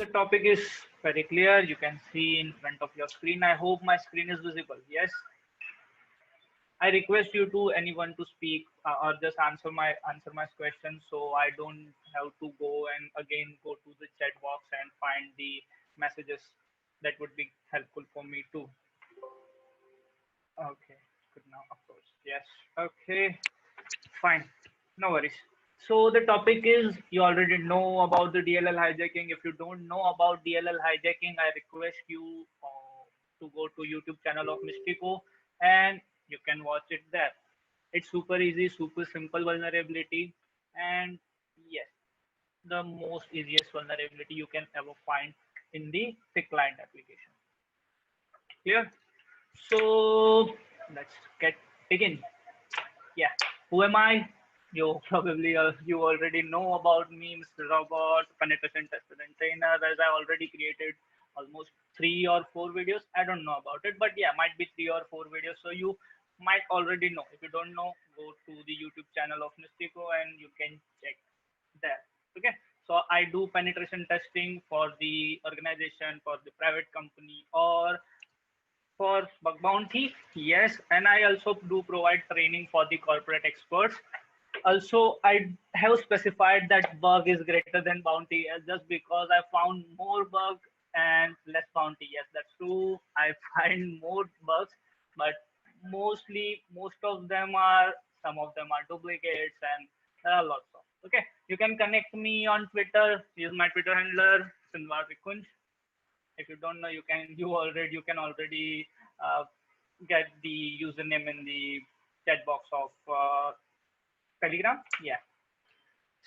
the topic is very clear. You can see in front of your screen. I hope my screen is visible. Yes. I request you to anyone to speak or just answer my question, so I don't have to go and again go to the chat box and find the messages. That would be helpful for me too. Okay, good now, of course. Yes. Okay, fine. No worries. So the topic is you already know about the DLL hijacking. If you don't know about DLL hijacking, I request you to go to YouTube channel of Mystico and you can watch it there. It's super easy, super simple vulnerability, and yes, the most easiest vulnerability you can ever find in the client application. Clear? So let's get begin. Yeah, who am I? You probably you already know about me, Mr. Robot, penetration tester and trainer, as I already created almost 3 or 4 videos. I don't know about it, but yeah, might be 3 or 4 videos. So you might already know. If you don't know, go to the YouTube channel of Mystico and you can check there. Okay. So I do penetration testing for the organization, for the private company, or for bug bounty. Yes, and I also do provide training for the corporate experts. Also, I have specified that bug is greater than bounty just because I found more bug and less bounty. Yes, that's true. I find more bugs, but most of them are, some of them are duplicates, and there are lots of. Okay, you can connect me on Twitter. Use my Twitter handler, Sinwar Vikunj. If you don't know, you can already get the username in the chat box of Telegram. Yeah.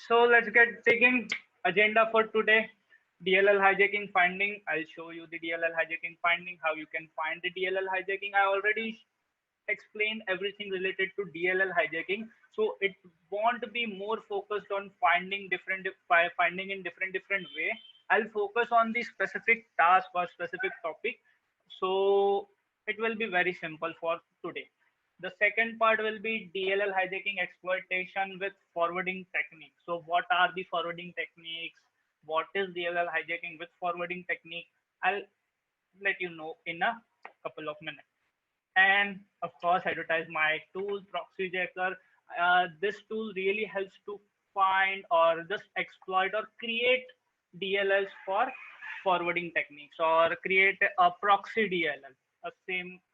So let's get digging. Agenda for today: DLL hijacking finding. I'll show you the DLL hijacking finding, how you can find the DLL hijacking. I already explained everything related to DLL hijacking, so it won't be more focused on finding in different way. I'll focus on the specific task or specific topic, so it will be very simple for today. The second part will be DLL hijacking exploitation with forwarding techniques. So what are the forwarding techniques? What is DLL hijacking with forwarding technique? I'll let you know in a couple of minutes. And of course, advertise my tool, Proxy Jacker. This tool really helps to find or just exploit or create DLLs for forwarding techniques, or create a proxy DLL.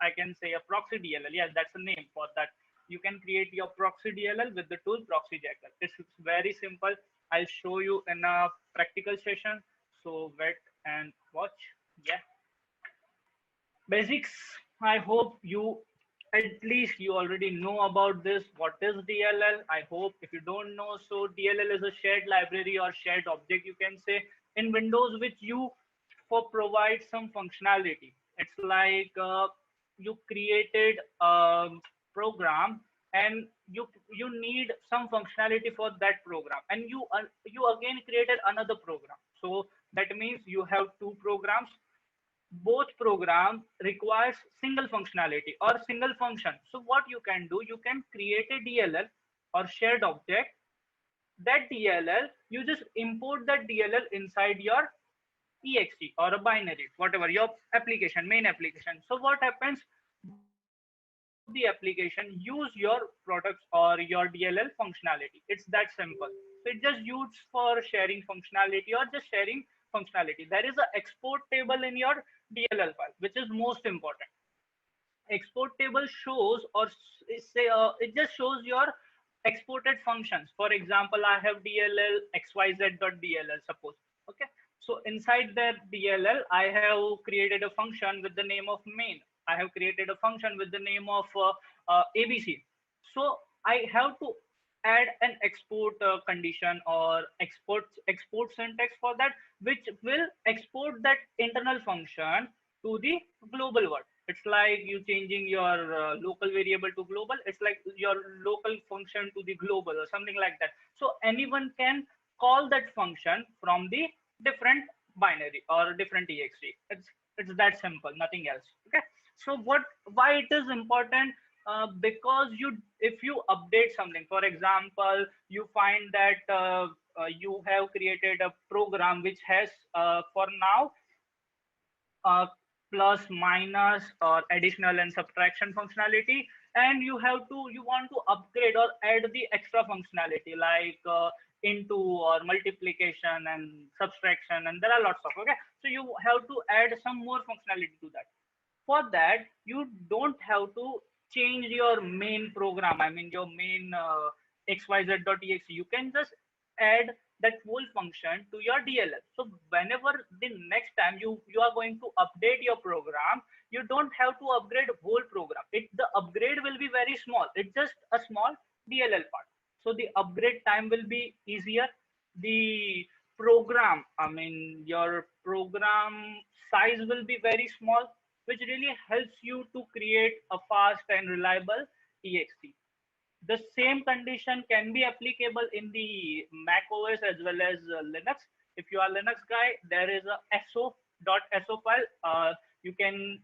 I can say a proxy DLL. Yes, that's a name for that. You can create your proxy DLL with the tool Proxy Jacker. It's very simple. I'll show you in a practical session. So wait and watch. Yeah. Basics. I hope you at least you already know about this. What is DLL? I hope if you don't know, so DLL is a shared library or shared object, you can say, in Windows, which you for provide some functionality. It's like you created a program and you need some functionality for that program, and you again created another program. So that means you have two programs. Both program requires single functionality or single function. So what you can do, you can create a DLL or shared object. That DLL, you just import that DLL inside your ext or a binary, whatever your application, main application. So what happens, both the application use your products or your DLL functionality. It's that simple. So it just used for sharing functionality or just sharing functionality. There is an export table in your DLL file, which is most important. Export table shows or say it just shows your exported functions. For example, I have DLL xyz.dll, suppose. Okay, so inside that DLL, I have created a function with the name of main. I have created a function with the name of ABC. So I have to add an export condition or export syntax for that, which will export that internal function to the global world. It's like you changing your local variable to global. It's like your local function to the global or something like that. So anyone can call that function from the different binary or different ext. It's that simple, nothing else. Okay. So why it is important? Because if you update something, for example, you find that you have created a program which has for now uh, plus, minus, or additional and subtraction functionality, and you want to upgrade or add the extra functionality like into or multiplication and subtraction, and there are lots of, okay, so you have to add some more functionality to that. For that, you don't have to change your main program, I mean your main xyz.exe. You can just add that whole function to your DLL. So whenever the next time you are going to update your program, you don't have to upgrade whole program. The upgrade will be very small. It's just a small DLL part. So the upgrade time will be easier. The program, I mean your program size will be very small, which really helps you to create a fast and reliable exe. The same condition can be applicable in the Mac OS as well as Linux. If you are Linux guy, there is a so.so file. You can,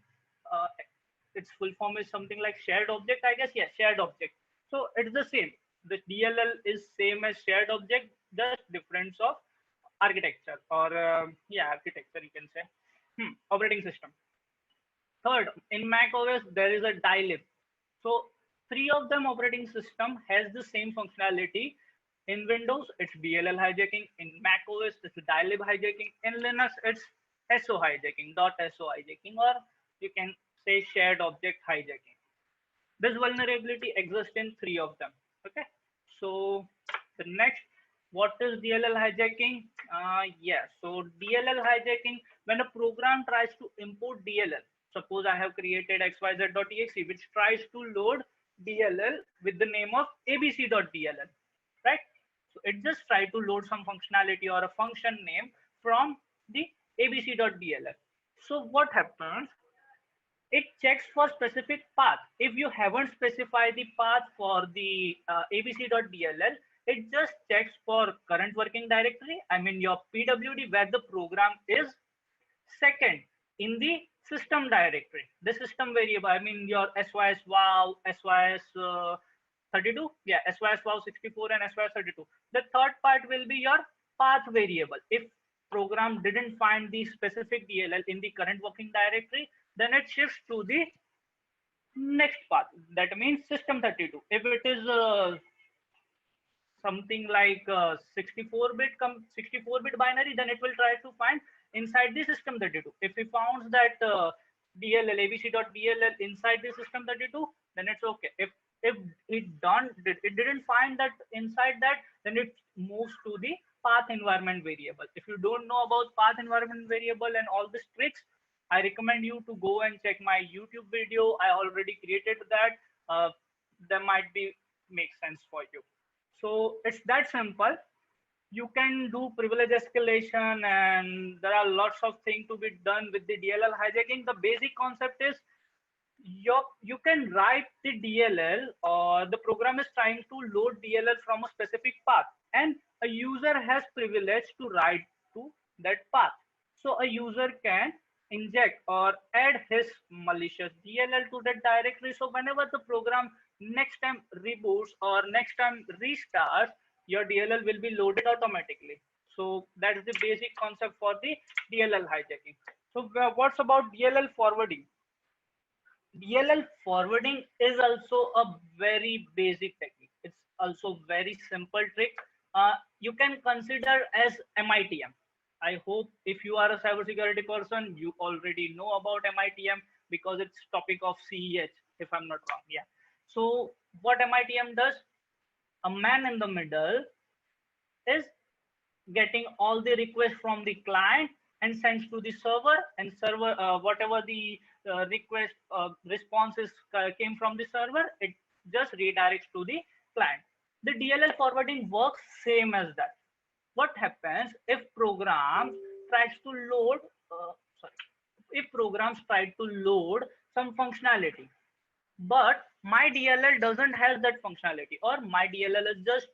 its full form is something like shared object, I guess. Yeah, shared object. So it's the same. The DLL is same as shared object, just difference of architecture or yeah, architecture you can say. Operating system. Third, in Mac OS, there is a DLL. So three of them operating system has the same functionality. In Windows, it's DLL hijacking. In Mac OS, it's DLL hijacking. In Linux, it's SO hijacking, .so hijacking, or you can say shared object hijacking. This vulnerability exists in three of them. Okay. So the next, what is DLL hijacking? Yeah. So DLL hijacking, when a program tries to import DLL, suppose I have created xyz.exe, which tries to load DLL with the name of abc.dll, right? So it just tries to load some functionality or a function name from the abc.dll. So what happens? It checks for specific path. If you haven't specified the path for the abc.dll, it just checks for current working directory, I mean your PWD, where the program is. Second, in the system directory, the system variable, I mean your sys wow, sys 32, yeah, sys wow 64 and sys 32. The third part will be your path variable. If program didn't find the specific DLL in the current working directory, then it shifts to the next path. That means system 32. If it is something like 64-bit binary, then it will try to find inside the system 32. If we found that DLL abc.dll inside the system 32, then it's okay. If it didn't find that inside that, then it moves to the path environment variable. If you don't know about path environment variable and all these tricks, I recommend you to go and check my YouTube video. I already created that. That might be make sense for you. So it's that simple. You can do privilege escalation, and there are lots of things to be done with the DLL hijacking. The basic concept is you can write the DLL, or the program is trying to load DLL from a specific path, and a user has privilege to write to that path. So a user can inject or add his malicious DLL to that directory. So whenever the program next time reboots or next time restarts, your DLL will be loaded automatically. So that is the basic concept for the DLL hijacking. So what's about DLL forwarding? DLL forwarding is also a very basic technique. It's also very simple trick. You can consider as MITM. I hope if you are a cybersecurity person, you already know about MITM because it's topic of CEH, if I'm not wrong. Yeah. So what MITM does, a man in the middle is getting all the requests from the client and sends to the server, and server whatever the request responses came from the server, it just redirects to the client. The DLL forwarding works same as that. What happens if programs tries to load if programs try to load some functionality, but my DLL doesn't have that functionality, or my DLL is just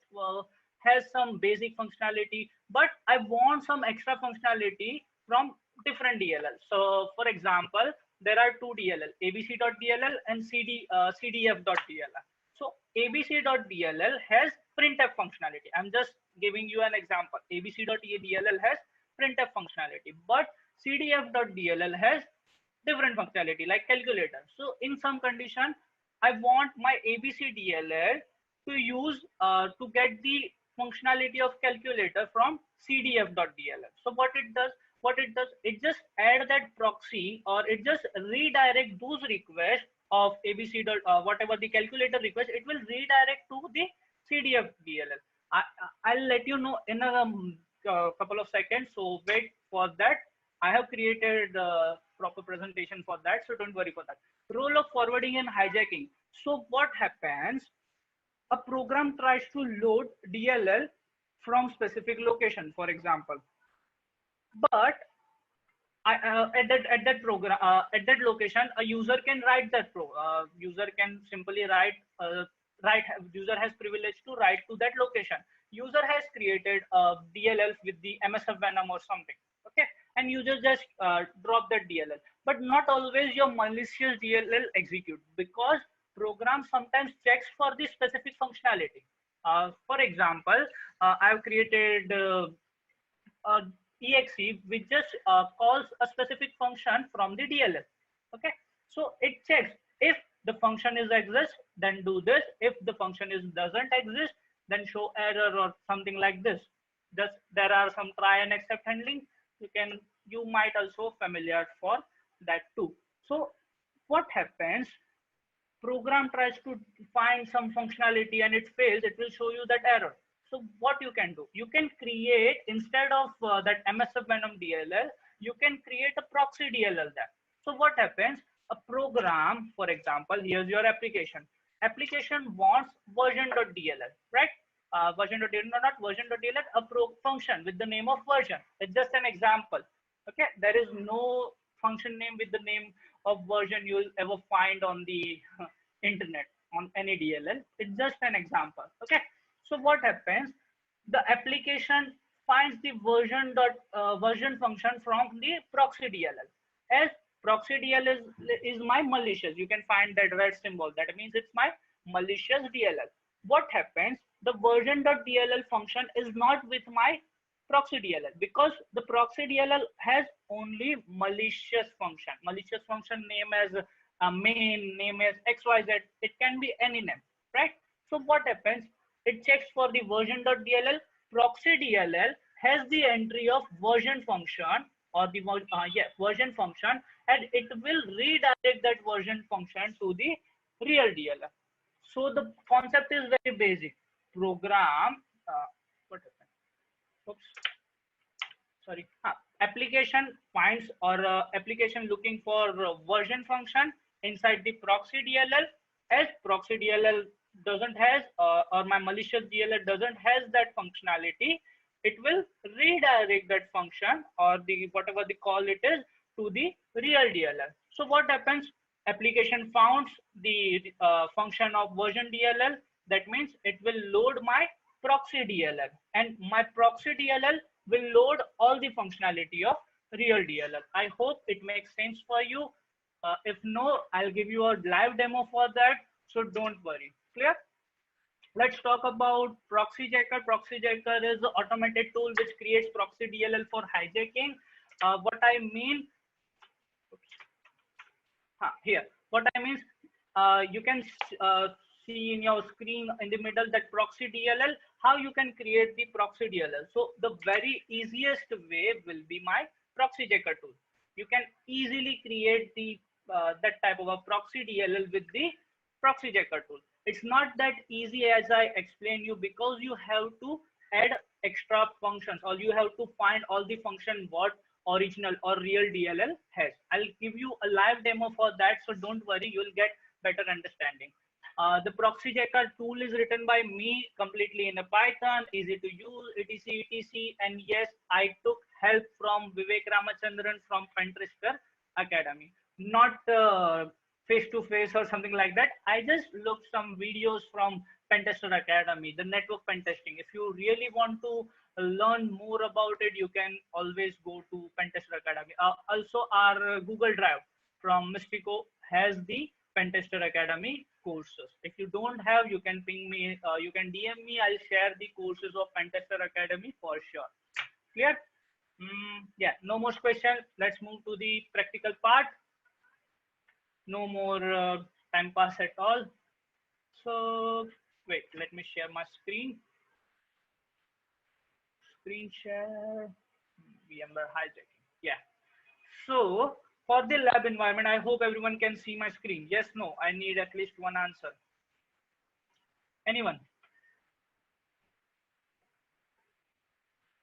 has some basic functionality, but I want some extra functionality from different DLL. So for example, there are two DLL, abc.dll and cdf.dll. So abc.dll has printf functionality. I'm just giving you an example. abc.dll has printf functionality, but cdf.dll has different functionality like calculator. So in some condition, I want my abc.dll to use to get the functionality of calculator from cdf.dll. So it just add that proxy, or it just redirect those requests of abc dot whatever the calculator request, it will redirect to the cdf.dll. I'll let you know in a couple of seconds, so wait for that. I have created a proper presentation for that, so don't worry for that. Role of forwarding and hijacking. So what happens? A program tries to load DLL from specific location, for example, but at that location, a user can write that user can simply write write user has privilege to write to that location. User has created a DLL with the MSF Venom or something, okay, and user just drop that DLL. But not always your malicious DLL execute, because program sometimes checks for the specific functionality. For example, I've created exe which just calls a specific function from the DLL. Okay, so it checks if the function is exist, then do this. If the function is doesn't exist, then show error or something like this. Just there are some try and except handling. You might also familiar for that too. So what happens? Program tries to find some functionality and it fails, it will show you that error. So what you can do, you can create, instead of that MSF Venom DLL, you can create a proxy DLL there. So what happens? A program, for example, here's your application. Application wants version.dll, right? Version.dll, not version.dll, a function with the name of version. It's just an example. Okay, there is no function name with the name of version you'll ever find on the internet on any DLL. It's just an example. Okay, so what happens? The application finds the version function from the proxy DLL. As proxy DLL is my malicious, you can find that red symbol. That means it's my malicious DLL. What happens? The version.dll function is not with my proxy DLL, because the proxy DLL has only malicious function. Malicious function name as main, name as XYZ. It can be any name, right? So what happens? It checks for the version.dll. Proxy DLL has the entry of version function, or the version function, and it will redirect that version function to the real DLL. So the concept is very basic. Program what happened? Oops, sorry. Application finds, or application looking for version function inside the proxy DLL. As proxy DLL doesn't has or my malicious DLL doesn't has that functionality, it will redirect that function, or the whatever they call it is, to the real DLL. So what happens? Application founds the function of version DLL. That means it will load my proxy DLL, and my proxy DLL will load all the functionality of real DLL. I hope it makes sense for you. If no, I'll give you a live demo for that, so don't worry. Clear? Let's talk about proxy jacker. Proxy jacker is an automated tool which creates proxy DLL for hijacking. What I mean, here, what I mean, you can see in your screen in the middle that proxy DLL, how you can create the proxy DLL. So the very easiest way will be my proxy jacker tool. You can easily create the that type of a proxy DLL with the proxy jacker tool. It's not that easy as I explained you, because you have to add extra functions, or you have to find all the function what original or real DLL has. I'll give you a live demo for that, so don't worry, you'll get better understanding. The proxy jacker tool is written by me completely in a Python, easy to use, etc. And yes, I took help from Vivek Ramachandran from Pentester Academy, not face to face or something like that. I just looked some videos from Pentester Academy, the network pen testing. If you really want to learn more about it, you can always go to Pentester Academy. Also, our Google Drive from Mystico has the Pentester Academy courses. If you don't have, you can ping me, you can DM me. I'll share the courses of Pentester Academy for sure. Clear? Yeah, no more questions. Let's move to the practical part. No more time pass at all. So wait, let me share my screen. Screen share. VMware hijacking. Yeah. So for the lab environment, I hope everyone can see my screen. Yes, no. I need at least one answer. Anyone?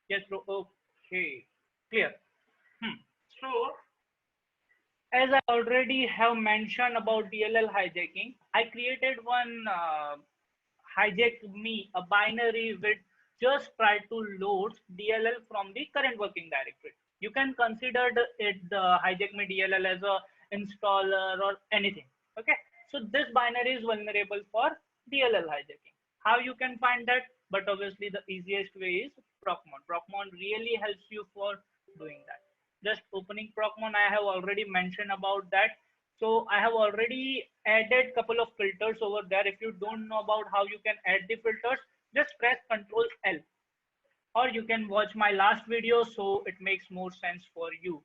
Yes, bro. Okay. Clear. So as I already have mentioned about DLL hijacking, I created one hijack me, a binary which just try to load DLL from the current working directory. You can consider the hijack me DLL as a installer or anything. Okay, so this binary is vulnerable for DLL hijacking. How you can find that? But obviously the easiest way is Procmon. Procmon really helps you for doing that. Just opening Procmon, I have already mentioned about that. So I have already added couple of filters over there. If you don't know about how you can add the filters, just press Ctrl L, or you can watch my last video so it makes more sense for you.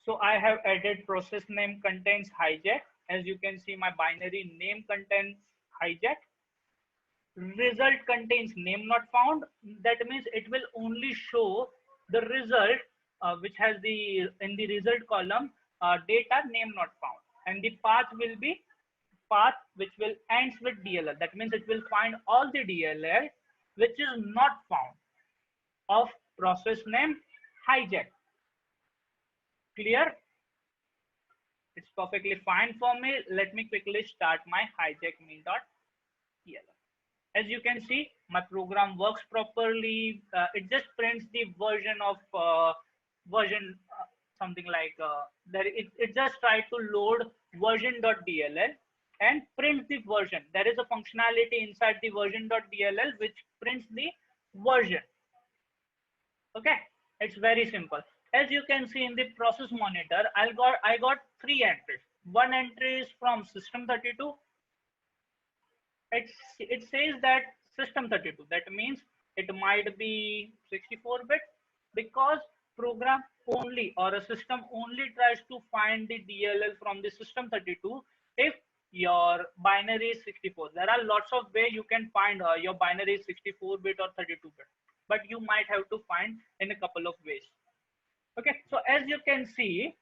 So I have added process name contains hijack. As you can see, my binary name contains hijack. Result contains name not found. That means it will only show the result which has the in the result column data name not found, and the path will be path which will ends with DLL. That means it will find all the DLL which is not found of process name hijack. Clear? It's perfectly fine for me. Let me quickly start my hijack me.dll. As you can see, my program works properly. It just prints the version of version something like that. It just tries to load version.dll and prints the version. There is a functionality inside the version.dll which prints the version. Okay, it's very simple. As you can see in the process monitor, I got 3 entries. One entry is from system32. It says that system32. That means it might be 64-bit because program only or a system only tries to find the DLL from the system32 if your binary is 64. There are lots of ways you can find your binary is 64-bit or 32-bit, but you might have to find in a couple of ways. Okay, so as you can see,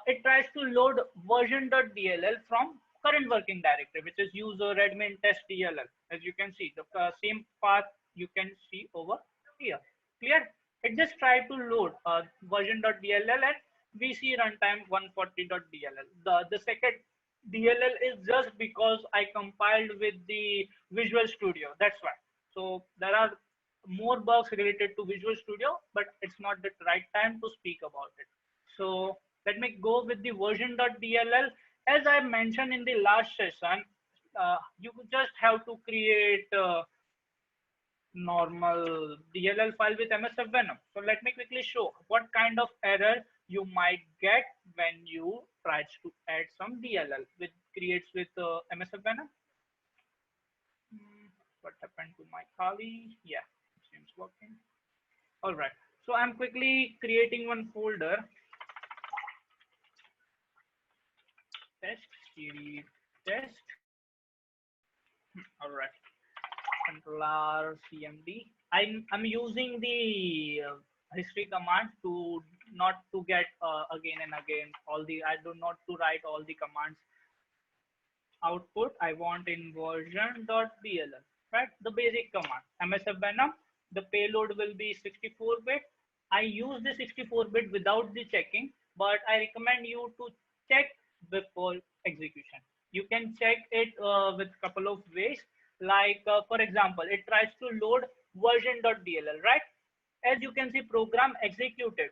it tries to load version.dll from current working directory, which is user admin test DLL. As you can see, the same path you can see over here. Clear? It just tried to load version.dll and vc runtime 140.dll. The second DLL is just because I compiled with the Visual Studio. That's why. So there are more bugs related to Visual Studio, but it's not the right time to speak about it. So let me go with the version.dll. As I mentioned in the last session, you just have to create a normal DLL file with MSF Venom. So let me quickly show what kind of error you might get when you try to add some DLL with creates with MSF Venom. What happened to my Kali? Yeah, it seems working. All right. So I'm quickly creating one folder. Test series test. All right. Control R CMD. I'm using the history command to not to get again and again all the I do not to write all the commands output. I want in version.dll, right? The basic command MSF Venom. The payload will be 64-bit. I use the 64-bit without the checking, but I recommend you to check before execution. You can check it with a couple of ways. Like for example, it tries to load version.dll, right? As you can see, program executed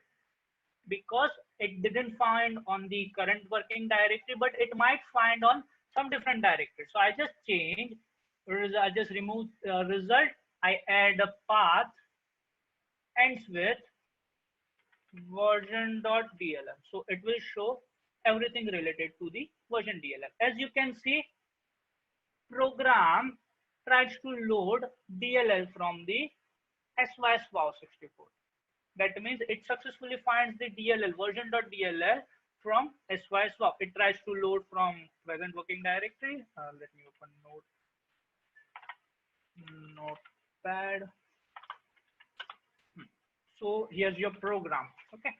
because it didn't find on the current working directory, but it might find on some different directory. So I just change, I just remove result. I add a path ends with version.dll. So it will show everything related to the version DLL. As you can see, program tries to load DLL from the SYSWOW64. That means it successfully finds the DLL version.dll from SYSWOW. It tries to load from present working directory. Let me open notepad. So here's your program. Okay,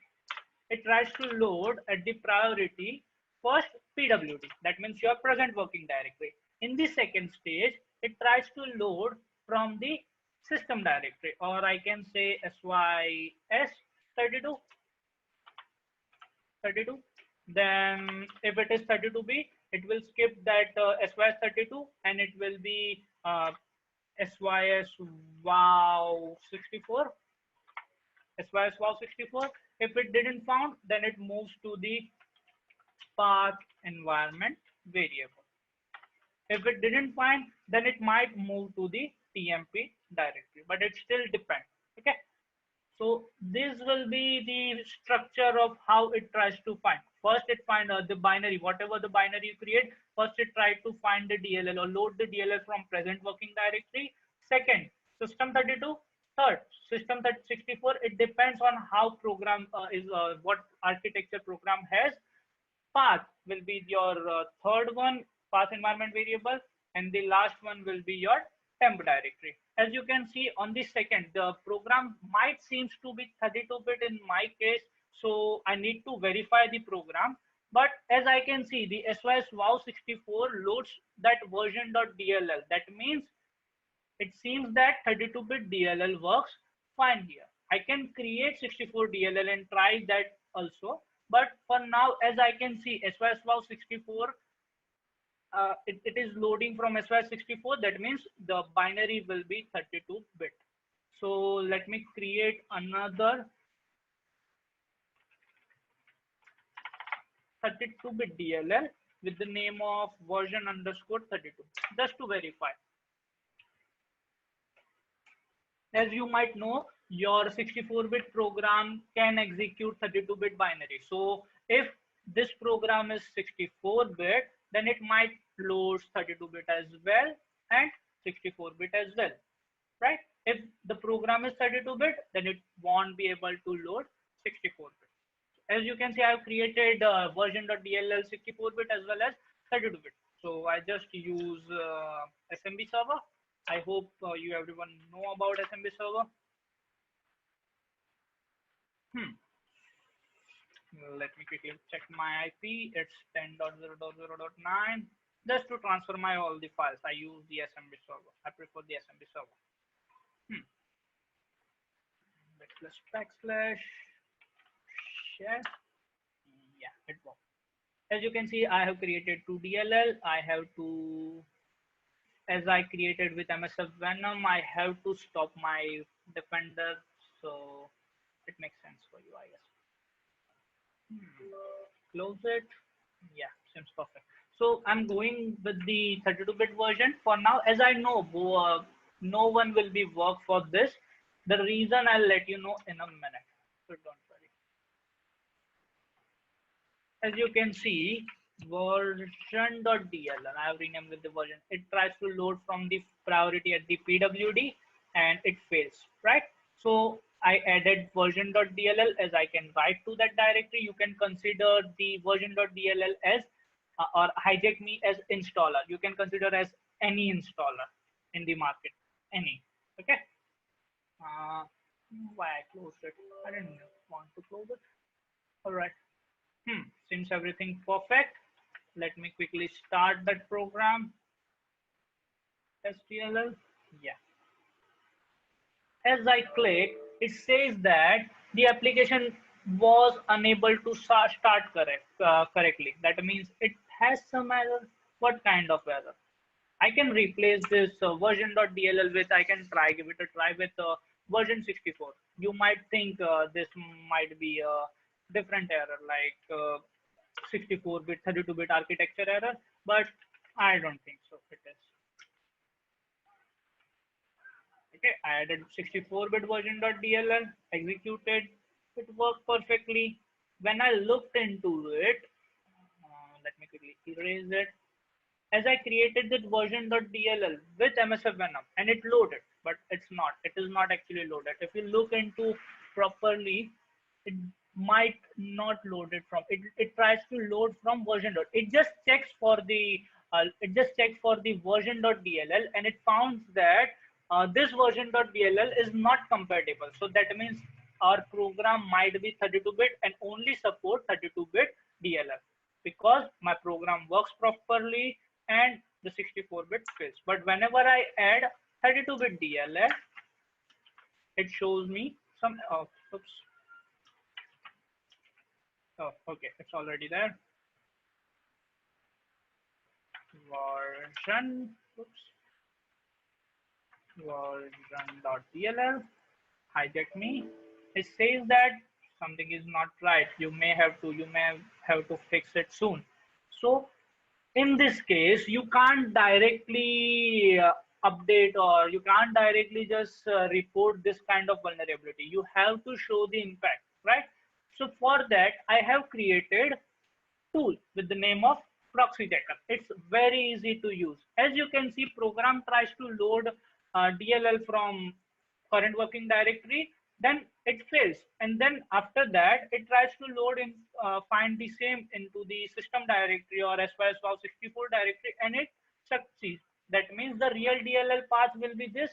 it tries to load at the priority first PWD. That means your present working directory. In the second stage, it tries to load from the system directory, or I can say SYS32. Then if it is 32B, it will skip that SYS32 and it will be SYSWOW64. SYSWOW64. If it didn't found, then it moves to the path environment variable. If it didn't find, then it might move to the TMP directory, but it still depends. Okay, so this will be the structure of how it tries to find. First, it find the binary, whatever the binary you create. First, it tries to find the DLL or load the DLL from present working directory. Second, system32. Third, system64. It depends on how program what architecture program has. Path will be your third one, path environment variable, and the last one will be your temp directory. As you can see on the second, the program might seems to be 32-bit in my case, so I need to verify the program. But as I can see, the SYSWOW64 loads that version.dll. That means it seems that 32-bit DLL works fine here. I can create 64 DLL and try that also. But for now, as I can see, SYSWOW64, it is loading from SY64. That means the binary will be 32-bit. So let me create another 32-bit DLL with the name of version_32, just to verify. As you might know, your 64-bit program can execute 32-bit binary. So if this program is 64-bit, then it might load 32-bit as well and 64-bit as well, right? If the program is 32-bit, then it won't be able to load 64-bit. As you can see, I've created version.dll 64-bit as well as 32-bit. So I just use SMB server. I hope you everyone know about SMB server. Let me quickly check my IP. It's 10.0.0.9. Just to transfer my all the files, I use the SMB server. I prefer the SMB server. // share. Yeah, it works. As you can see, I have created 2 DLL. I have to, as I created with MSF Venom, I have to stop my defender. So it makes sense for you, I guess. Close it. Yeah, seems perfect. So I'm going with the 32-bit version for now. As I know, no one will be work for this. The reason I'll let you know in a minute. So don't worry. As you can see, version.dll, I have renamed with the version. It tries to load from the priority at the PWD and it fails, right? So I added version.dll as I can write to that directory. You can consider the version.dll as or hijack me as installer. You can consider as any installer in the market, any. Okay. Why I closed it? I didn't want to close it. All right. Seems everything perfect. Let me quickly start that program. STLL. Yeah. As I click, it says that the application was unable to start correctly. That means it has some error. What kind of error? I can replace this version.dll with, I can give it a try with version 64. You might think this might be a different error like 64-bit, 32-bit architecture error, but I don't think so. It is. Okay, I added 64-bit version.dll, executed, it worked perfectly. When I looked into it, automatically erase it. As I created that version.dll with MSF Venom and it loaded, but it's not. It is not actually loaded. If you look into properly, it might not load it from. It tries to load from version dot. It just checks for the version.dll and it found that this version.dll is not compatible. So that means our program might be 32-bit and only support 32-bit DLL because my program works properly and the 64-bit fails. But whenever I add 32-bit DLL, it shows me some, oops. Oh, okay, it's already there. Version, oops, version.dll, hijack me. It says that something is not right. You may have to fix it soon. So in this case, you can't directly update or you can't directly just report this kind of vulnerability. You have to show the impact, right? So for that, I have created tool with the name of proxy checker. It's very easy to use. As you can see, program tries to load DLL from current working directory, then it fails. And then after that, it tries to load in, find the same into the system directory or SYSWOW64 directory, and it succeeds. That means the real DLL path will be this,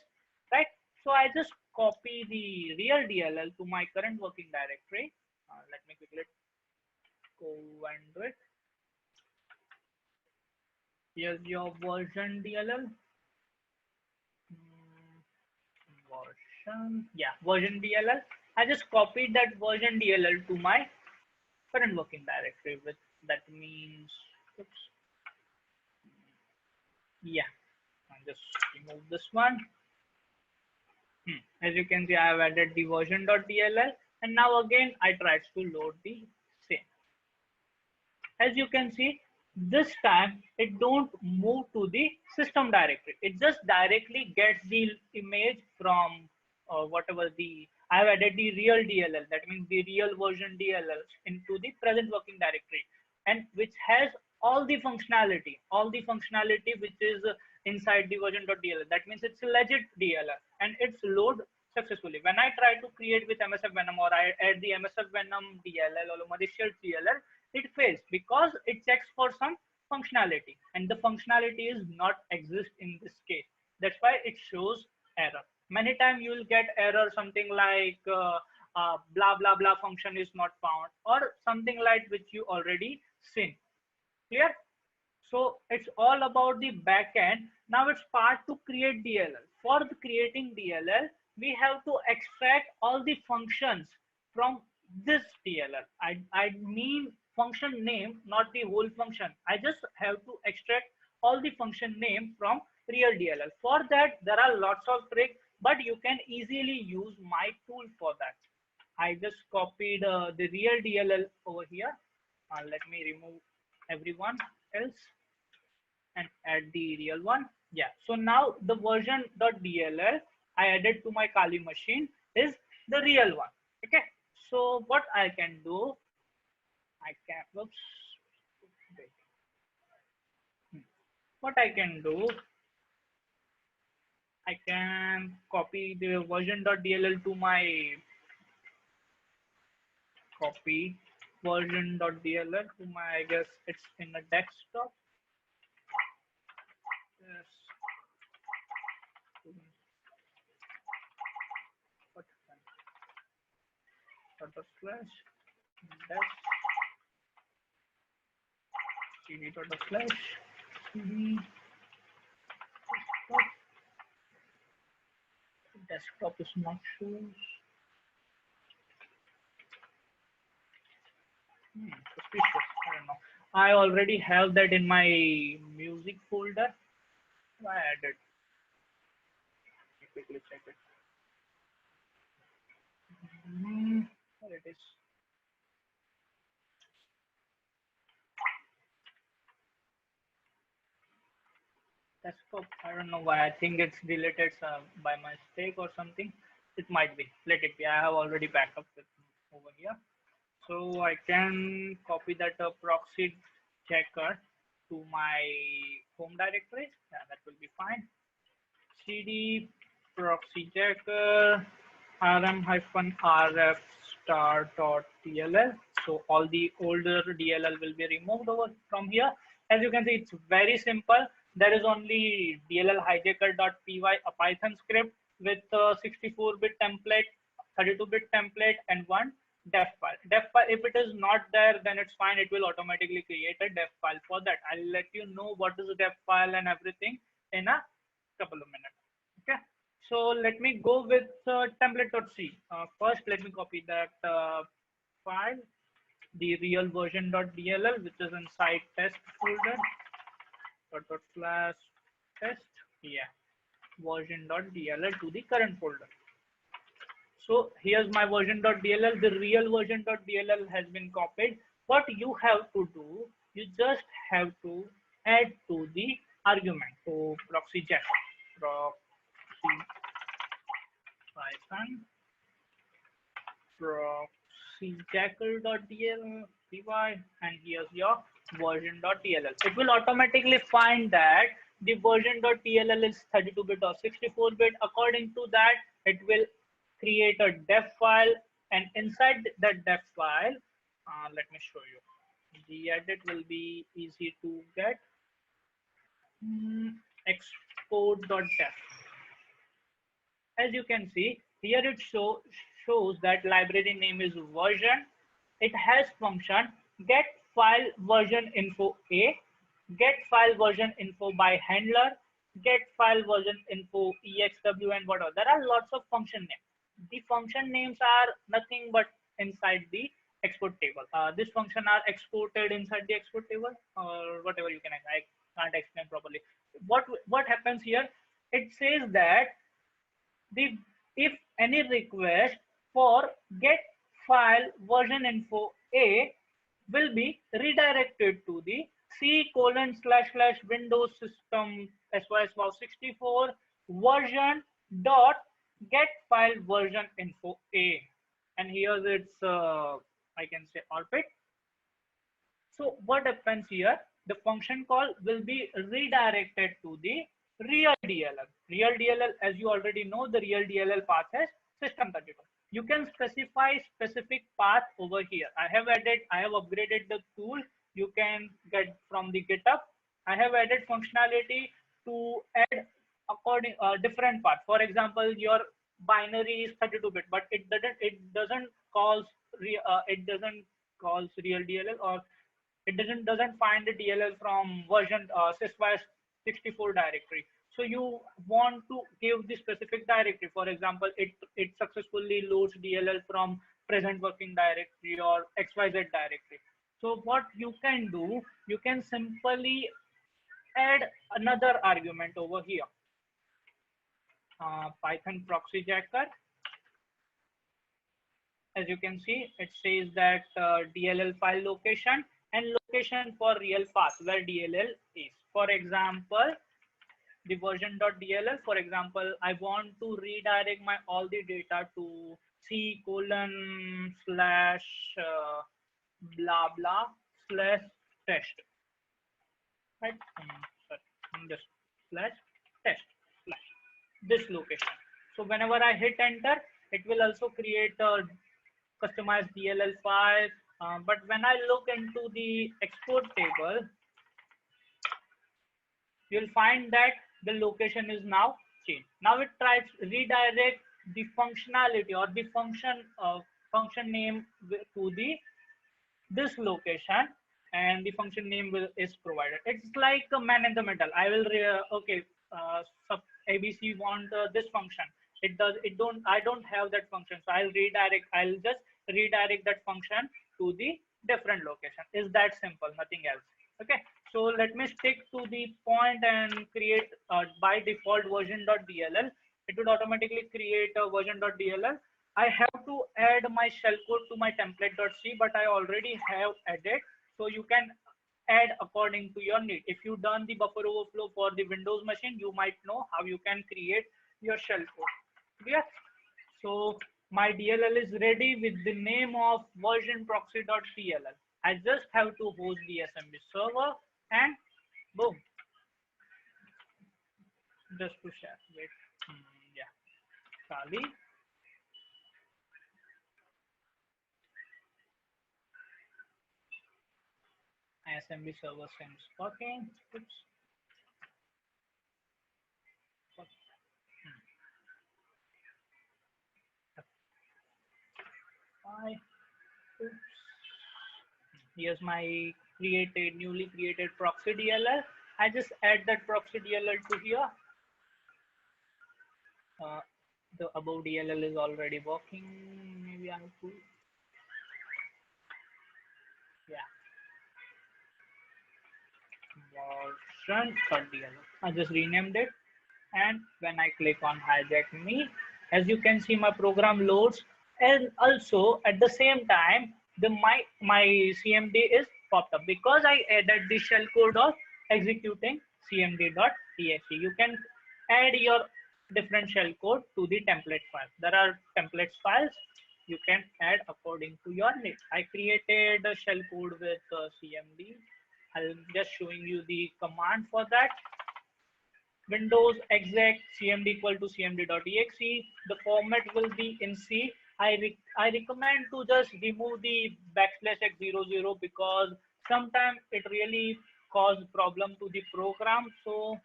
right? So I just copy the real DLL to my current working directory. Let me quickly go and do it. Here's your version DLL. Version DLL. I just copied that version DLL to my current working directory. With that means, oops, yeah, I'll just remove this one. As you can see, I have added the version.dll, and now again I tried to load the same. As you can see, this time it don't move to the system directory. It just directly gets the image from whatever the I have added the real DLL. That means the real version DLL into the present working directory, and which has all the functionality which is inside the version.dll. That means it's a legit DLL and it's load successfully. When I try to create with MSF Venom or I add the MSF Venom DLL or malicious DLL, it fails because it checks for some functionality and the functionality is not exist in this case. That's why it shows error. Many times you will get error something like blah blah blah function is not found or something like which you already seen. Clear? So it's all about the backend. Now it's part to create DLL. For the creating DLL, we have to extract all the functions from this DLL. I mean function name, not the whole function. I just have to extract all the function name from real DLL. For that, there are lots of tricks, but you can easily use my tool for that. I just copied the real DLL over here. Let me remove everyone else and add the real one. Yeah, so now the version.dll I added to my Kali machine is the real one. Okay, so what I can do, what I can do, I can copy the version.dll to my version.dll to my, I guess it's in the desktop. Yes. What // cd cd desktop is not shows. Suspicious. I don't know. I already have that in my music folder. I added. Let me quickly check it. There it is. Desktop. I don't know why. I think it's deleted by mistake or something. It might be. Let it be. I have already backed up with over here. So I can copy that proxy checker to my home directory. Yeah, that will be fine. cd proxy jacker rm-rf star.dll. So all the older DLL will be removed over from here. As you can see, it's very simple. There is only DLL hijacker.py, a Python script with a 64-bit template, 32-bit template, and one def file. Def file, if it is not there, then it's fine. It will automatically create a def file for that. I'll let you know what is a def file and everything in a couple of minutes. Okay. So let me go with template.c. First, let me copy that file, the real version.dll, which is inside test folder, dot slash test, yeah, version.dll to the current folder. So here's my version.dll. The real version.dll has been copied. What you have to do, you just have to add to the argument. So proxy jacker, proxy Python proxy jacker.dll and here's your version.dll. It will automatically find that the version.dll is 32-bit or 64-bit. According to that, it will create a def file, and inside that def file, let me show you. The edit will be easy to get. Export.def. As you can see here, it shows that library name is version. It has function get file version info a, get file version info by handler, get file version info exw, and whatever. There are lots of function names. The function names are nothing but inside the export table. This function are exported inside the export table, or whatever you can. I can't explain properly. What happens here? It says that if any request for get file version info a will be redirected to the c://windows system sys64 version dot get file version info a, and here's its I can say output. So what happens here? The function call will be redirected to the real DLL. Real DLL, as you already know, the real DLL path is system32. You can specify specific path over here. I have upgraded the tool. You can get from the GitHub. I have added functionality to add according different path. For example, your binary is 32-bit, but it doesn't calls real DLL, or it doesn't find the DLL from version sys64 directory. So you want to give the specific directory. For example, it successfully loads DLL from present working directory or XYZ directory. So what you can do, you can simply add another argument over here. Python proxy jacker. As you can see, it says that DLL file location and location for real path where DLL is. For example, the version.dll, for example, I want to redirect my all the data to c:/blah blah / test, right? This /test this location. So whenever I hit enter, it will also create a customized DLL file. But when I look into the export table, you'll find that the location is now changed. Now it tries to redirect the functionality or the function name to this location, and the function name is provided. It's like a man in the middle. I will ABC want this function. I don't have that function, so I'll just redirect that function to the different location. Is that simple? Nothing else. Okay, so let me stick to the point and create by default version.dll. It would automatically create a version.dll. I have to add my shellcode to my template.c, but I already have added. So you can add according to your need. If you done the buffer overflow for the Windows machine, you might know how you can create your shellcode. Yeah. So my DLL is ready with the name of version proxy.dll. I just have to host the SMB server and Boom. Just to share. Wait. Yeah. Kali. ISMB server seems working. Oops. F5. Oops. Here's my newly created proxy DLL. I just add that proxy DLL to here. Uh, the above DLL is already working. Maybe I have to, yeah, version.dll. I just renamed it. And when I click on hijack me, as you can see, my program loads, and also at the same time, my CMD is popped up because I added the shell code of executing cmd.exe. You can add your different shell code to the template file. There are templates files you can add according to your need. I created a shell code with cmd. I'm just showing you the command for that. Windows exec cmd equal to cmd.exe. The format will be in C. I recommend to just remove the \x00 because sometimes it really cause problem to the program. So,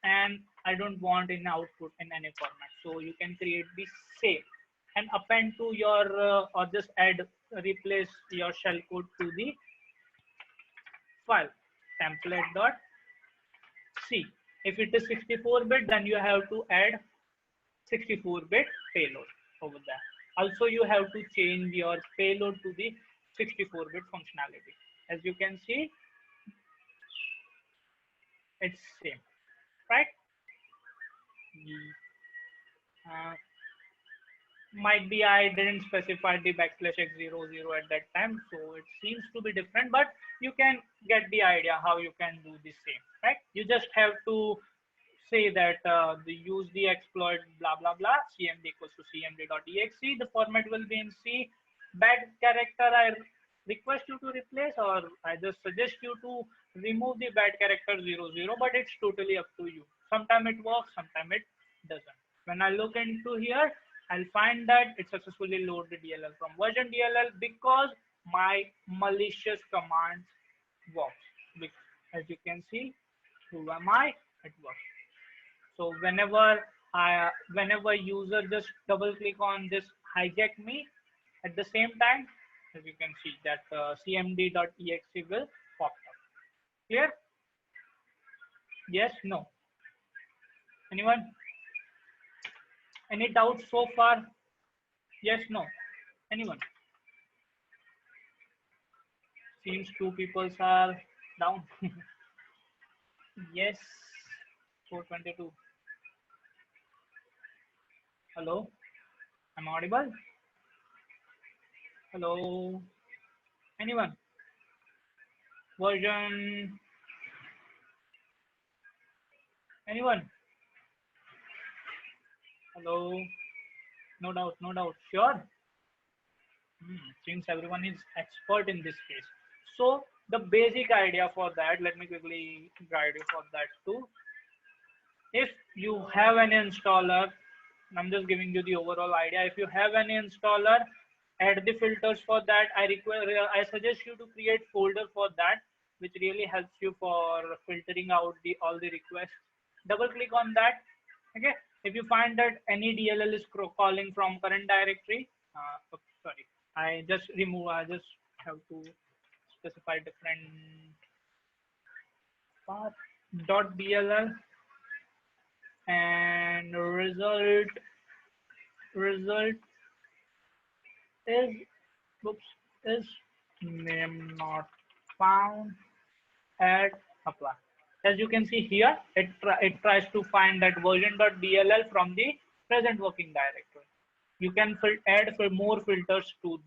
and I don't want in output in any format. So you can create the same and append to your or just replace your shell code to the file template.c. If it is 64-bit, then you have to add 64-bit payload over there. Also, you have to change your payload to the 64-bit functionality. As you can see, it's same, right? Might be I didn't specify the \x00 at that time, so it seems to be different, but you can get the idea how you can do the same, right? You just have to say that use the exploit blah blah blah cmd equals to cmd.exe. The format will be in C. Bad character I request you to replace, or I just suggest you to remove the bad character 00, but it's totally up to you. Sometimes it works, sometimes it doesn't. When I look into here, I'll find that it successfully loaded DLL from version DLL because my malicious commands works. As you can see, who am I? It works. So whenever user just double click on this hijack me, at the same time, as you can see that cmd.exe will pop up. Clear? Yes, no? Anyone? Any doubts so far? Yes, no? Anyone? Seems two people are down. Yes, 422. Hello? I'm audible? Hello? Anyone? Version? Anyone? Hello? No doubt, no doubt. Sure? Since everyone is expert in this case. So the basic idea for that, let me quickly guide you for that too. If you have an installer, I'm just giving you the overall idea. If you have an installer, add the filters for that. I suggest you to create folder for that, which really helps you for filtering out all the requests. Double click on that. Okay. If you find that any DLL is calling from current directory, sorry, I just have to specify different path .dll and result is name not found. Add apply. As you can see here, it tries to find that version.dll from the present working directory. You can add for more filters to,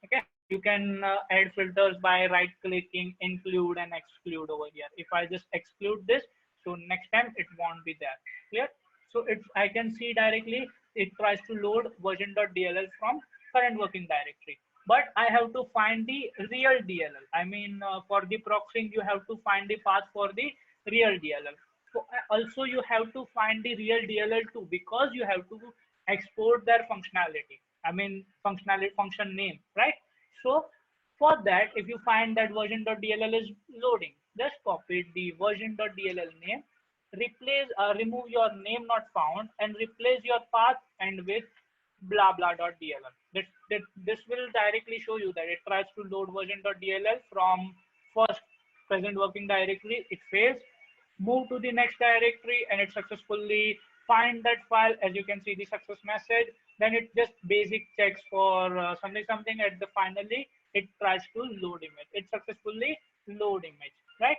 okay. You can add filters by right clicking, include and exclude over here. If I just exclude this, so next time it won't be there. Clear? So I can see directly it tries to load version.dll from current working directory. but I have to find the real DLL. I mean, for the proxying, you have to find the path for the real DLL. So also you have to find the real DLL too, because you have to export their functionality. I mean, functionality function name, right? So for that, if you find that version.dll is loading, just copy the version.dll name, remove your name not found, and replace your path and with blah blah.dll. This will directly show you that it tries to load version.dll from first present working directory, it fails, move to the next directory, and it successfully find that file. As you can see the success message, then it just basic checks for something at the finally it tries to load image. It successfully load image, right?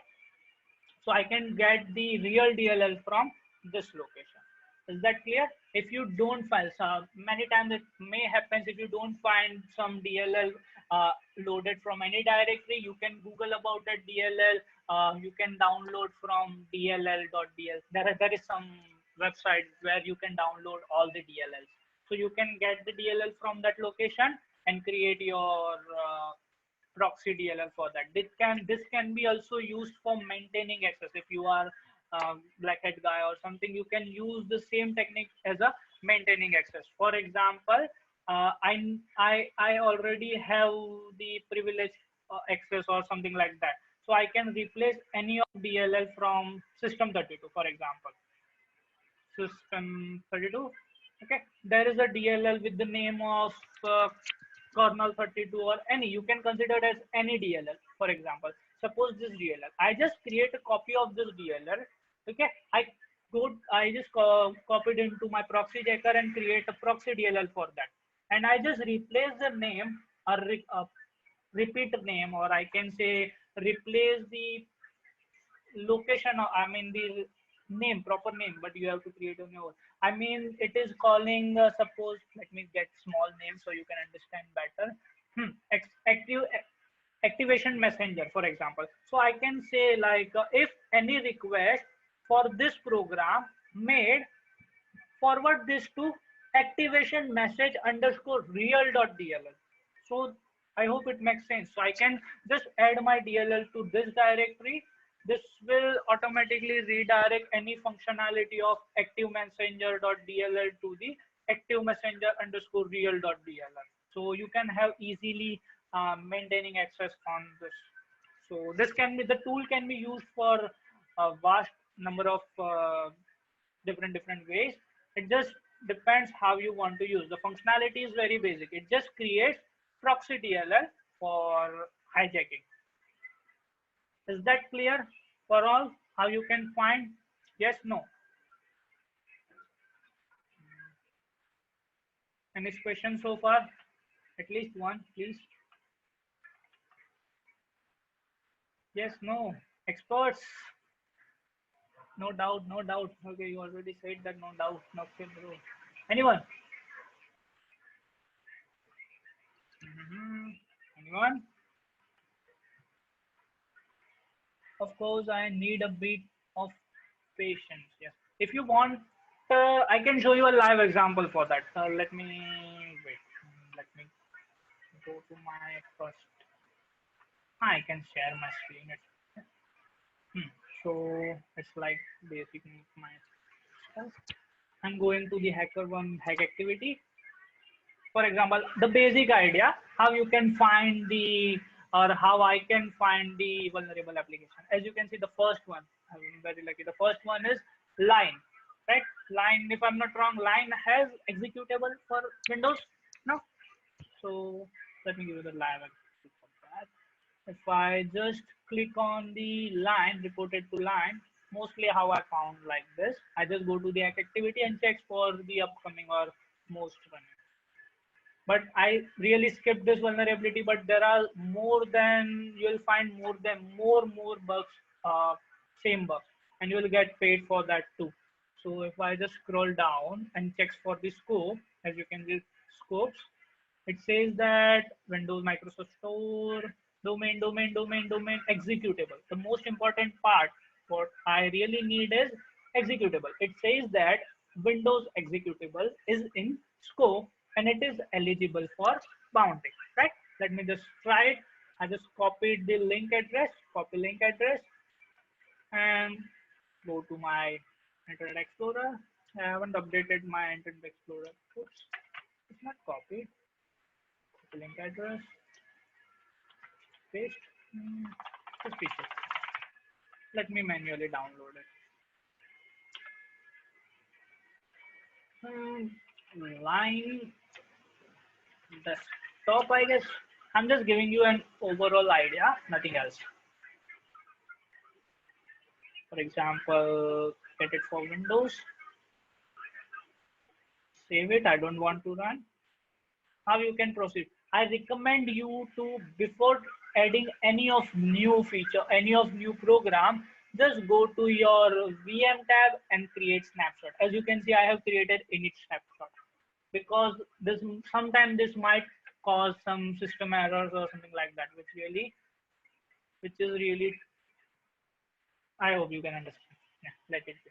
So I can get the real DLL from this location. Is that clear? If you don't find, many times it may happen, if you don't find some DLL loaded from any directory, you can Google about that DLL. You can download from dll.dl. There is some website where you can download all the DLLs. So you can get the DLL from that location and create your proxy DLL for that. This can be also used for maintaining access. If you are black hat guy or something, you can use the same technique as a maintaining access. For example, I already have the privilege access or something like that. So I can replace any of DLL from system32, for example. System32. Okay, there is a DLL with the name of kernel 32 or any. You can consider it as any DLL. For example, suppose this DLL. I just create a copy of this DLL. Okay, I just copied into my proxy jacker and create a proxy DLL for that, and I just replace the name or repeat name, or I can say replace the location, or I mean the name, proper name, but you have to create a new. I mean, it is calling, suppose, let me get small name so you can understand better. Activation messenger, for example. So I can say like, if any request for this program made, forward this to activation message underscore real.dll. So I hope it makes sense. So I can just add my DLL to this directory. This will automatically redirect any functionality of active messenger.dll to the active messenger underscore real.dll. So you can have easily maintaining access on this. So this can be, the tool can be used for a vast number of different ways. It just depends how you want to use. The functionality is very basic. It just creates proxy DLL for hijacking. Is that clear for all? How you can find? Yes, no? Any questions so far? At least one, please. Yes, no? Experts? No doubt, no doubt. Okay, you already said that, no doubt. Okay, bro. Anyone? Anyone? Of course, I need a bit of patience. Yes. If you want, I can show you a live example for that. Let me wait. Let me go to my first. I can share my screen. So it's like basic my stuff. I'm going to the HackerOne hack activity. For example, the basic idea how you can find the, or how I can find the vulnerable application. As you can see, the first one, I'm very lucky. The first one is line, right? Line, if I'm not wrong, line has executable for Windows. No. So let me give you the live example for that. If I just click on the line, reported to line, mostly how I found like this, I just go to the activity and check for the upcoming or most running. But I really skipped this vulnerability, but there are more than, you'll find more bugs, same bugs, and you will get paid for that too. So if I just scroll down and checks for the scope, as you can see, scopes, it says that Windows Microsoft Store, domain, executable. The most important part, what I really need is executable. It says that Windows executable is in scope and it is eligible for bounty, right? Let me just try it. I just copied the link address, copy link address, and go to my Internet Explorer. I haven't updated my Internet Explorer. Oops, it's not copied. Copy link address, paste. Suspicious. Let me manually download it. Line desktop, I guess. I'm just giving you an overall idea, nothing else. For example, get it for Windows, save it. I don't want to run. How you can proceed? I recommend you to, before adding any of new feature, any of new program, just go to your VM tab and create snapshot. As you can see, I have created init snapshot because this sometimes this might cause some system errors or something like that, which is really, I hope you can understand. Yeah, let it be.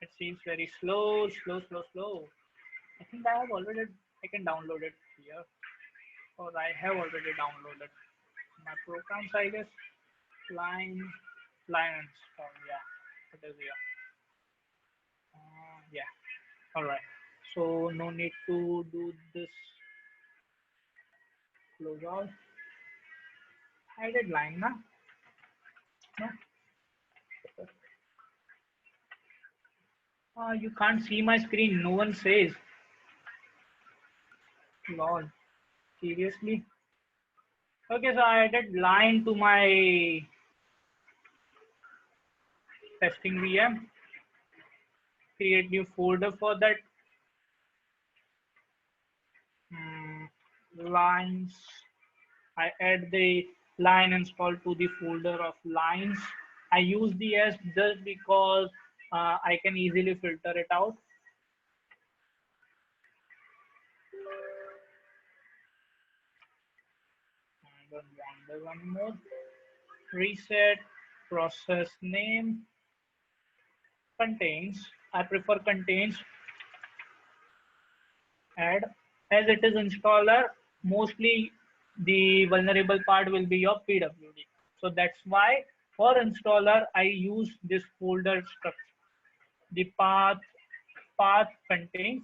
It seems very slow, slow. I think I can download it here, or I have already downloaded my programs, I guess. Line, line install, yeah, it is here. Yeah, all right. So no need to do this. Close all. I did line now. No, you can't see my screen. No one says. Lol, seriously. Okay, so I added line to my testing VM. Create new folder for that. Lines. I add the line install to the folder of lines. I use the S just because I can easily filter it out. I don't want the one more. Reset process name contains. I prefer contains. Add, as it is installer, mostly the vulnerable part will be your PWD. So that's why for installer I use this folder structure. The path contains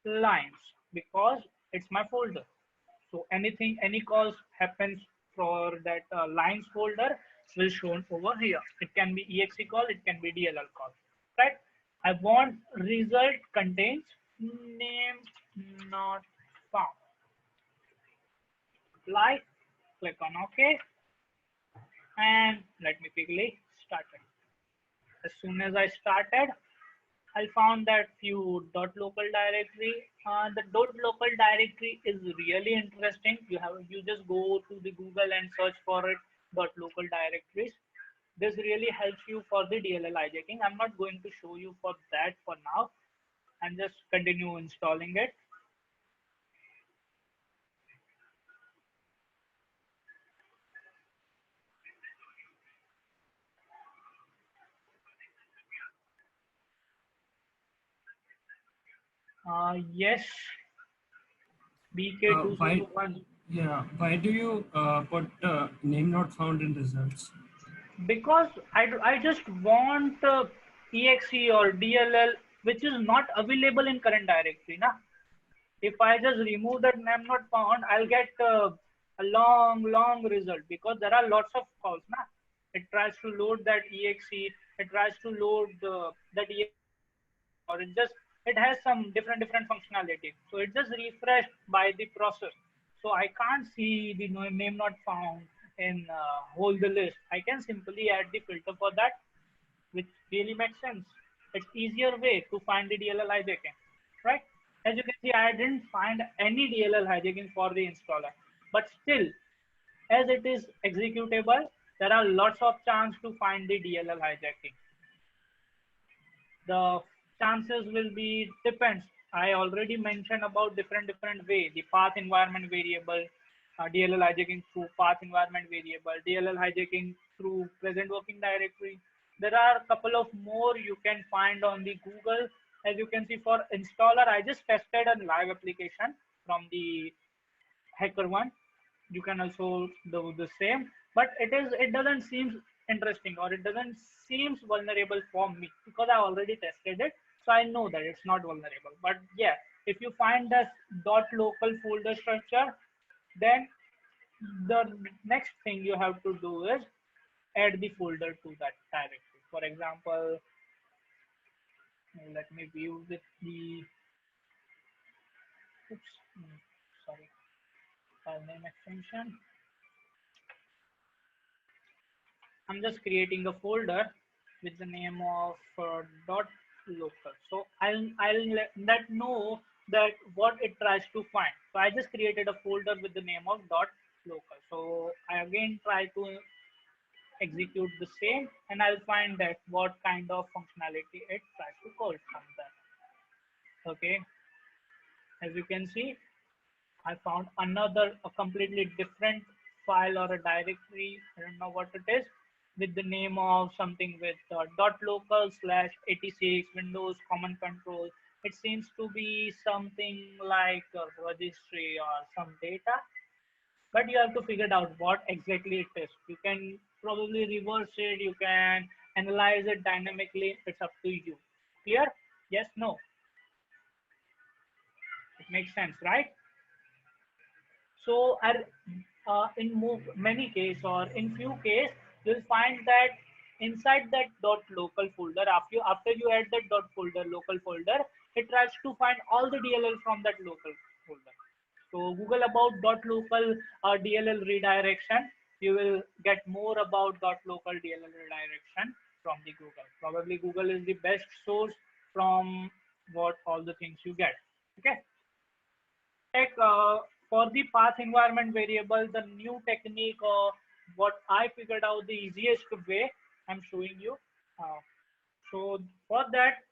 lines because it's my folder. So anything, any calls happens for that lines folder will shown over here. It can be exe call, it can be DLL call, right? I want result contains name not found. Like, click on OK, and let me quickly start it. As soon as I started, I found that few .local directory. The .local directory is really interesting. You just go to the Google and search for it .local directories. This really helps you for the DLL hijacking. I'm not going to show you for that for now. I'm just continue installing it. Yes, BK201. Why do you put name not found in results? Because I just want exe or DLL which is not available in current directory. Na? If I just remove that name not found, I'll get a long result because there are lots of calls. Na? It tries to load that exe, it tries to load that exe, or it has some different functionality. So it just refreshed by the process. So I can't see the name not found in whole the list. I can simply add the filter for that, which really makes sense. It's easier way to find the DLL hijacking, right? As you can see, I didn't find any DLL hijacking for the installer, but still, as it is executable, there are lots of chance to find the DLL hijacking. The chances will be depends. I already mentioned about different way. The path environment variable, DLL hijacking through path environment variable, DLL hijacking through present working directory. There are a couple of more you can find on the Google. As you can see, for installer, I just tested a live application from the hacker one. You can also do the same, but it doesn't seem interesting, or it doesn't seems vulnerable for me because I already tested it, so I know that it's not vulnerable. But yeah, if you find this .local folder structure, then the next thing you have to do is add the folder to that directory. For example, let me view with the oops, sorry, file name extension. I'm just creating a folder with the name of .local. So I'll let know that what it tries to find. So I just created a folder with the name of .local. So I again try to execute the same, and I'll find that what kind of functionality it tries to call from that. Okay, as you can see, I found a completely different file or a directory. I don't know what it is, with the name of something with .local / 86 Windows common control. It seems to be something like a registry or some data, but you have to figure out what exactly it is. You can probably reverse it. You can analyze it dynamically. It's up to you. Clear? Yes, no? It makes sense, right? So in many case or in few case, you'll find that inside that .local folder, after you add that .local folder, it tries to find all the DLL from that local folder. So Google about .local DLL redirection. You will get more about .local DLL redirection from the Google. Probably Google is the best source from what all the things you get. Okay. Like for the path environment variable, the new technique or what I figured out the easiest way, I'm showing you. Uh, so for that,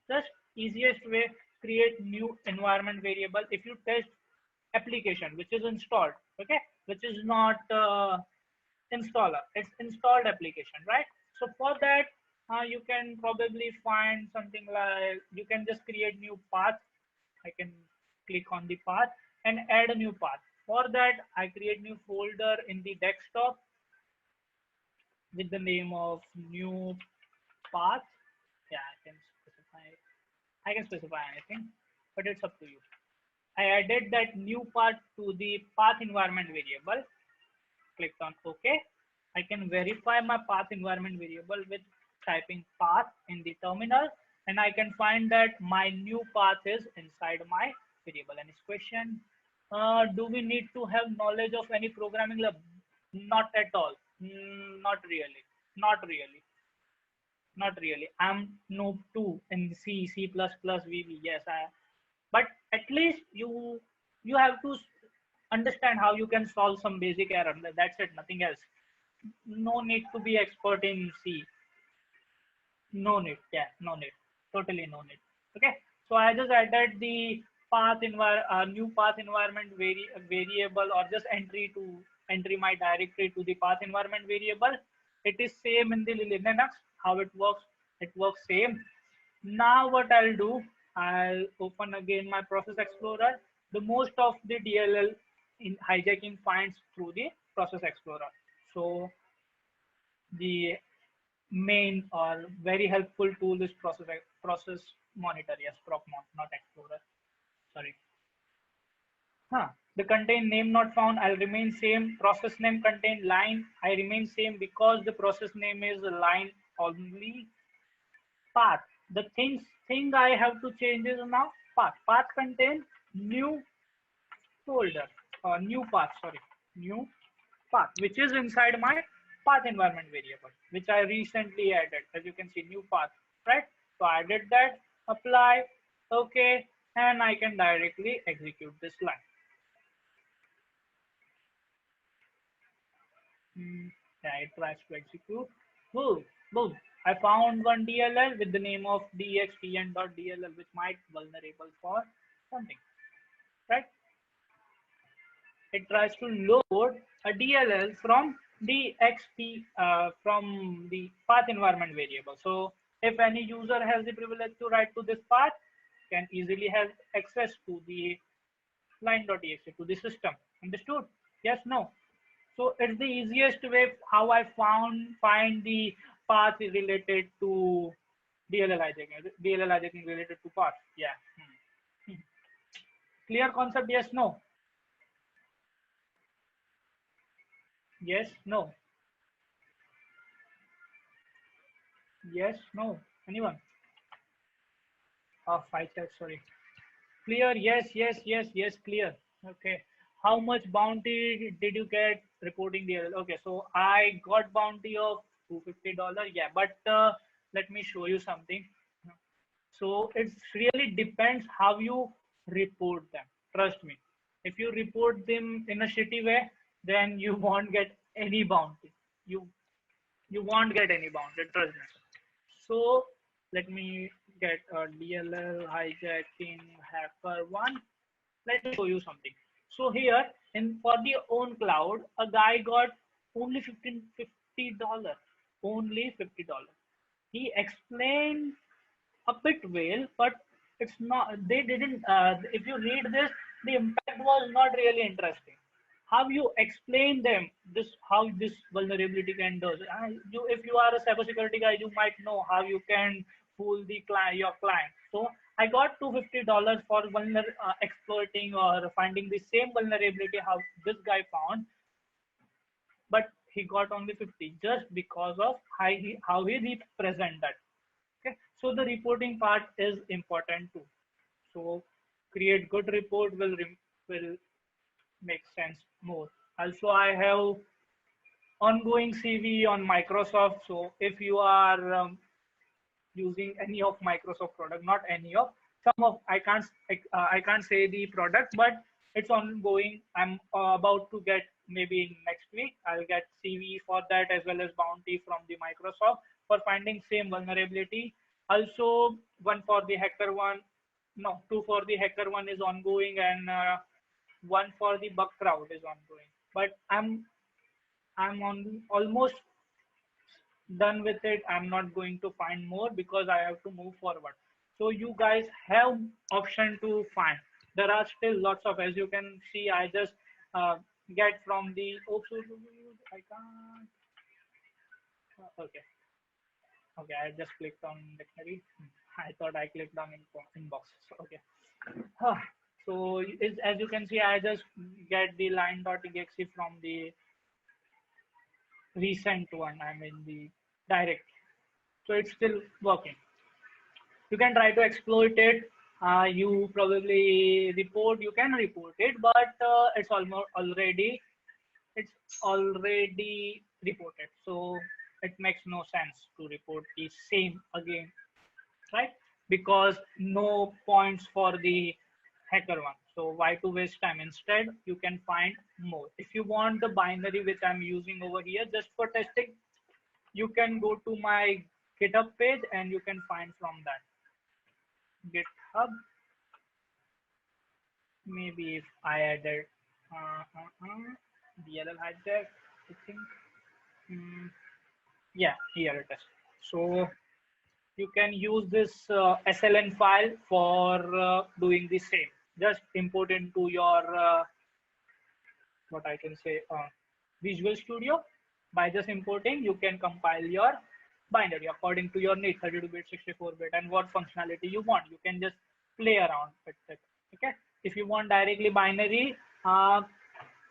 just easiest way, create new environment variable. If you test application which is installed, okay, which is not installer, it's installed application, right? So for that, you can probably find something like, you can just create new path. I can click on the path and add a new path. For that, I create new folder in the desktop with the name of new path. Yeah, I can specify anything, but it's up to you. I added that new path to the path environment variable. Clicked on OK. I can verify my path environment variable with typing path in the terminal, and I can find that my new path is inside my variable. Any question? Do we need to have knowledge of any programming? Not at all. Not really. Not really. Not really. I'm noob too in C, C++, VB. Yes, but at least you have to understand how you can solve some basic error. That's it. Nothing else. No need to be expert in C. No need. Yeah, no need. Totally no need. Okay. So I just added the new path environment variable, or just entry my directory to the path environment variable. It is same in the Linux. How it works? It works same. Now what I'll do, I'll open again my process explorer. The most of the DLL in hijacking finds through the process explorer. So the main or very helpful tool is process monitor. Yes, procmon, not explorer. Sorry. The contain name not found, I'll remain same. Process name contain line, I remain same because the process name is line only. Path, the thing I have to change is now path. Path contain new folder or new path, sorry, new path, which is inside my path environment variable, which I recently added. As you can see, new path, right? So I did that, apply, okay, and I can directly execute this line. Yeah, it tries to execute. Boom, boom. I found one DLL with the name of dxtn.dll, which might vulnerable for something, right? It tries to load a DLL from from the path environment variable. So if any user has the privilege to write to this path, can easily have access to the line.exe to the system. Understood? Yes, no. So it's the easiest way how I find the path related to DLL hijacking. DLL hijacking related to path. Yeah. Hmm. Clear concept? Yes, no. Yes, no. Yes, no. Anyone? Oh, 5 checks, sorry. Clear? Yes, yes, yes, yes, clear. Okay. How much bounty did you get reporting DLL? Okay, so I got bounty of $250. Yeah, but let me show you something. So it really depends how you report them. Trust me. If you report them in a shitty way, then you won't get any bounty. You you won't get any bounty. Trust me. So let me get a DLL hijacking hacker one. Let me show you something. So here in for the own cloud, a guy got only $50. Only $50. He explained a bit well, but it's not. They didn't. If you read this, the impact was not really interesting. How you explain them this how this vulnerability can do. You, if you are a cybersecurity guy, you might know how you can fool the client, your client. So I got $250 for exploiting or finding the same vulnerability how this guy found, but he got only 50 just because of how he represent that. Okay, so the reporting part is important too. So create good report will make sense more. Also, I have ongoing CV on Microsoft. So if you are using any of Microsoft product, not any of some of I can't say the product, but it's ongoing. I'm about to get maybe next week. I'll get CV for that as well as bounty from the Microsoft for finding same vulnerability. Also, one for the hacker one, no, two for the hacker one is ongoing, and one for the bug crowd is ongoing. But I'm on almost done with it. I'm not going to find more because I have to move forward. So you guys have option to find. There are still lots of, as you can see, I just get from the, oops, I can't, okay. Okay, I just clicked on dictionary. I thought I clicked on inbox. So, okay. So as you can see, I just get the line.exe from the recent one. I mean the direct. So it's still working. You can try to exploit it. You probably report. You can report it, but it's already reported. So it makes no sense to report the same again, right? Because no points for the hacker one. So why to waste time? Instead, you can find more. If you want the binary which I'm using over here just for testing, you can go to my GitHub page and you can find from that. GitHub. Maybe if I added DLL hijack, I think. Yeah, here it is. So you can use this SLN file for doing the same. Just import into your what I can say Visual Studio. By just importing, you can compile your binary according to your need, 32-bit, 64-bit, and what functionality you want. You can just play around with it. Okay. If you want directly binary,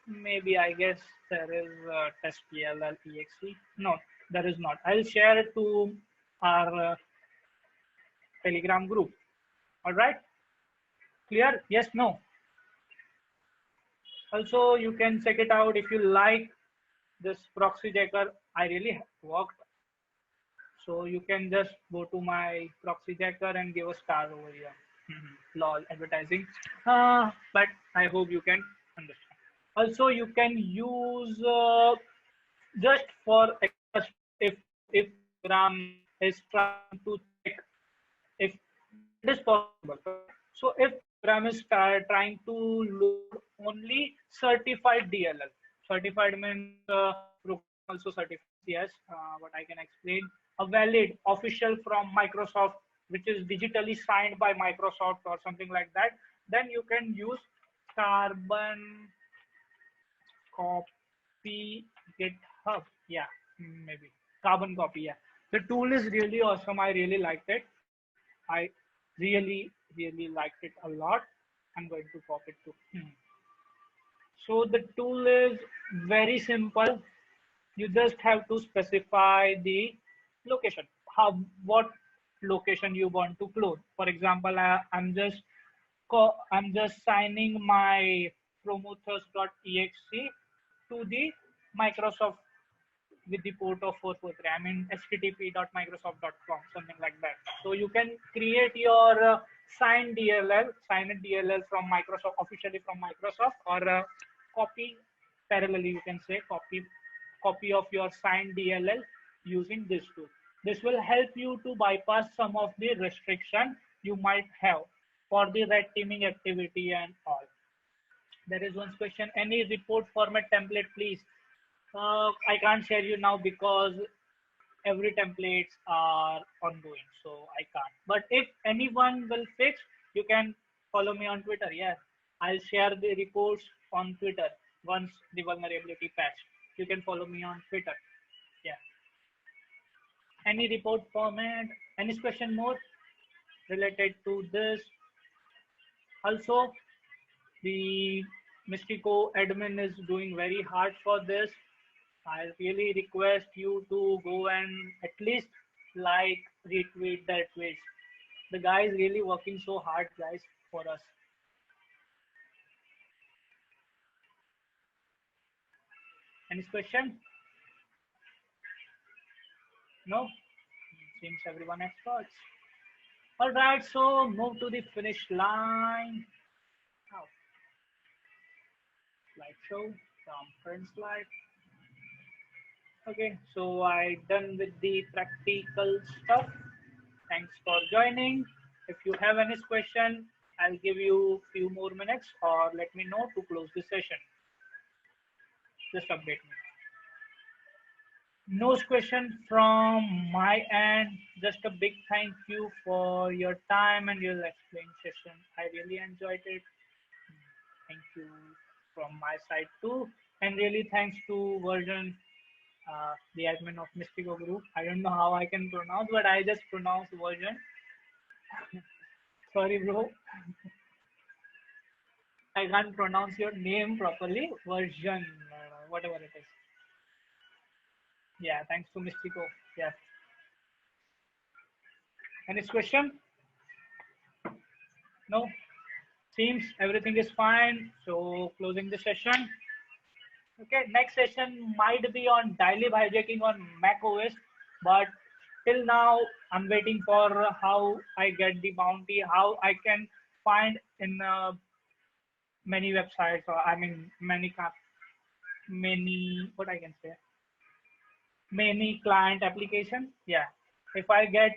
maybe I guess there is test DLL exe. No, there is not. I'll share it to our Telegram group. All right. Clear? Yes, no. Also, you can check it out if you like this proxy jacker. I really worked. So you can just go to my proxy jacker and give a star over here. Lol, advertising. But I hope you can understand. Also, you can use just for if program is trying to check if it is possible. So if program is trying to load only certified DLL, certified means program also certified. Yes, what I can explain, a valid official from Microsoft, which is digitally signed by Microsoft or something like that. Then you can use carbon copy GitHub. Yeah, maybe carbon copy. Yeah, the tool is really awesome. I really liked it. I really liked it a lot. I'm going to pop it too. So the tool is very simple. You just have to specify the location. What location you want to clone. For example, I'm just signing my prometheus.exe to the Microsoft with the port of 443. I mean http.microsoft.com, something like that. So you can create your signed DLL from Microsoft, officially from Microsoft, or copy parallelly, you can say copy of your signed DLL using this tool. This will help you to bypass some of the restriction you might have for the red teaming activity and all. There is one question. Any report format template, please? I can't share you now because every templates are ongoing, so I can't. But if anyone will fix, you can follow me on Twitter. Yeah, I'll share the reports on Twitter once the vulnerability patch. You can follow me on Twitter. Yeah. Any report format? Any question more related to this? Also, the Mystico admin is doing very hard for this. I really request you to go and at least like, retweet their tweets. The guy is really working so hard, guys, for us. Any question? No? Seems everyone experts. All right, so move to the finish line. Oh. Slideshow from current slide. Okay, so I done with the practical stuff. Thanks for joining. If you have any question, I'll give you a few more minutes or let me know to close the session. Just update me. No question from my end. Just a big thank you for your time and your explain session. I really enjoyed it. Thank you from my side too. And really thanks to Version, the admin of Mystico Group. I don't know how I can pronounce, but I just pronounce Version. Sorry, bro. I can't pronounce your name properly. Version, whatever it is. Yeah, thanks to Mystico. Yeah. Any question? No? Seems everything is fine. So closing the session. Okay, next session might be on DLL hijacking on Mac OS, but till now I'm waiting for how I get the bounty, how I can find in many websites, or I mean many what I can say, many client application. Yeah, if I get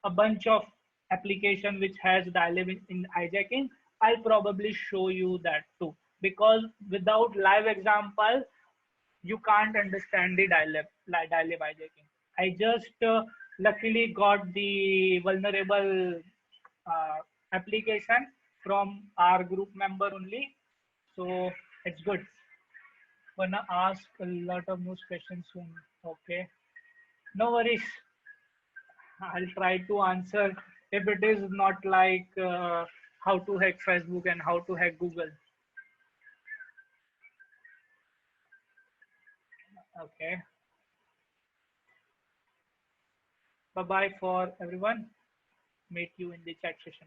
a bunch of application which has DLL in hijacking, I'll probably show you that too, because without live example you can't understand the DLL hijacking. I just luckily got the vulnerable application from our group member only, so it's good. Gonna ask a lot of more questions soon. Okay, no worries. I'll try to answer if it is not like how to hack Facebook and how to hack Google. Okay. Bye bye for everyone. Meet you in the chat session.